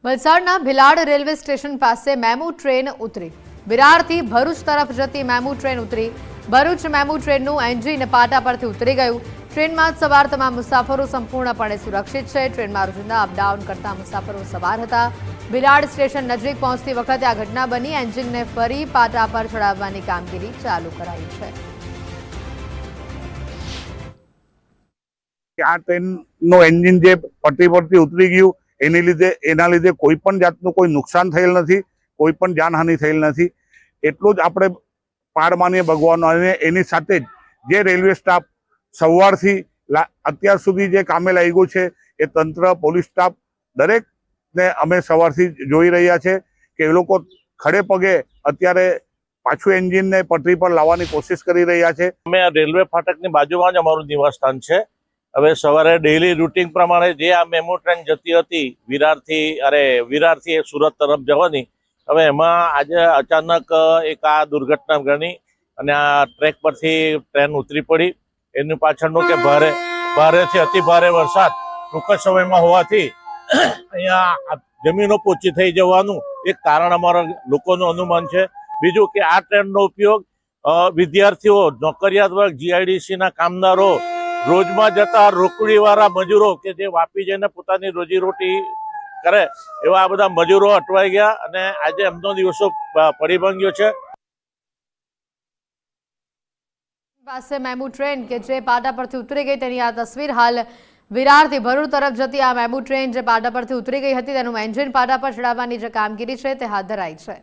વલસાડના Bhilad railway station પાસે MEMU train ઉતરી। વિરારથી ભરૂચ તરફ જતી મેમુ ટ્રેન ઉતરી। ભરૂચ મેમુ ટ્રેનનું એન્જિન પાટા પરથી ઉતરી ગયું। ટ્રેનમાં સવાર તમામ મુસાફરો સંપૂર્ણપણે સુરક્ષિત છે। ટ્રેનમાં રોજિંદા અપડાઉન કરતા મુસાફરો સવાર હતા। ભિલાડ સ્ટેશન નજીક પહોંચતી વખતે આ ઘટના બની। એન્જિનને ફરી પાટા પર ચડાવવાની કામગીરી ચાલુ કરાઈ છે। આ ટ્રેનનું એન્જિન જે પટરી પરથી ઉતરી ગયું એના લીધે કોઈ પણ જાતનું કોઈ નુકસાન થયેલ નથી, કોઈ પણ જાનહાનિ થયેલ નથી। એટલું જ આપણે પાર માનીએ ભગવાનનો। અને એની સાથે જ જે રેલવે સ્ટાફ સવારથી અત્યાર સુધી જે કામે લાગ્યું છે એ તંત્ર, પોલીસ સ્ટાફ દરેકને અમે સવારથી જોઈ રહ્યા છે કે એ લોકો ખડે પગે અત્યારે પાછું એન્જિનને પટરી પર લાવવાની કોશિશ કરી રહ્યા છે। અમે રેલવે ફાટકની બાજુમાં જ અમારું નિવાસસ્થાન છે। હવે સવારે ડેઇલી રૂટીન પ્રમાણે જે આ મેમુ ટ્રેન જતી હતી વિરારથી સુરત તરફ જવાની, હવે એમાં આજે અચાનક એક આ દુર્ઘટના બની અને આ ટ્રેક પરથી ટ્રેન ઉતરી પડી। એની પાછળનું કે ભારેથી અતિ ભારે વરસાદ ટૂંક જ સમયમાં હોવાથી અહીંયા જમીનો પોચી થઈ જવાનું એક કારણ અમારા લોકોનું અનુમાન છે। બીજું કે આ ટ્રેનનો ઉપયોગ વિદ્યાર્થીઓ, નોકરિયાત વર્ગ, જીઆઈડીસીના કામદારો, રોજમાં જતા રોકડીવાળા મજૂરો કે જે વાપી જઈને પોતાની રોજીરોટી કરે એવા આ બધા મજૂરો અટવાઈ ગયા અને આજે એમનો દિવસો પડી ભાંગ્યો છે। પાસે મેમુ ટ્રેન કે જે પાટા પરથી ઉતરી ગઈ તેની આ તસવીર હાલ વિરારથી ભરૂચ તરફ જતી આ મેમુ ટ્રેન જે પાટા પરથી ઉતરી ગઈ હતી તેનું એન્જિન પાટા પર ચડાવવાની જે કામગીરી છે તે હાથ ધરાઈ છે।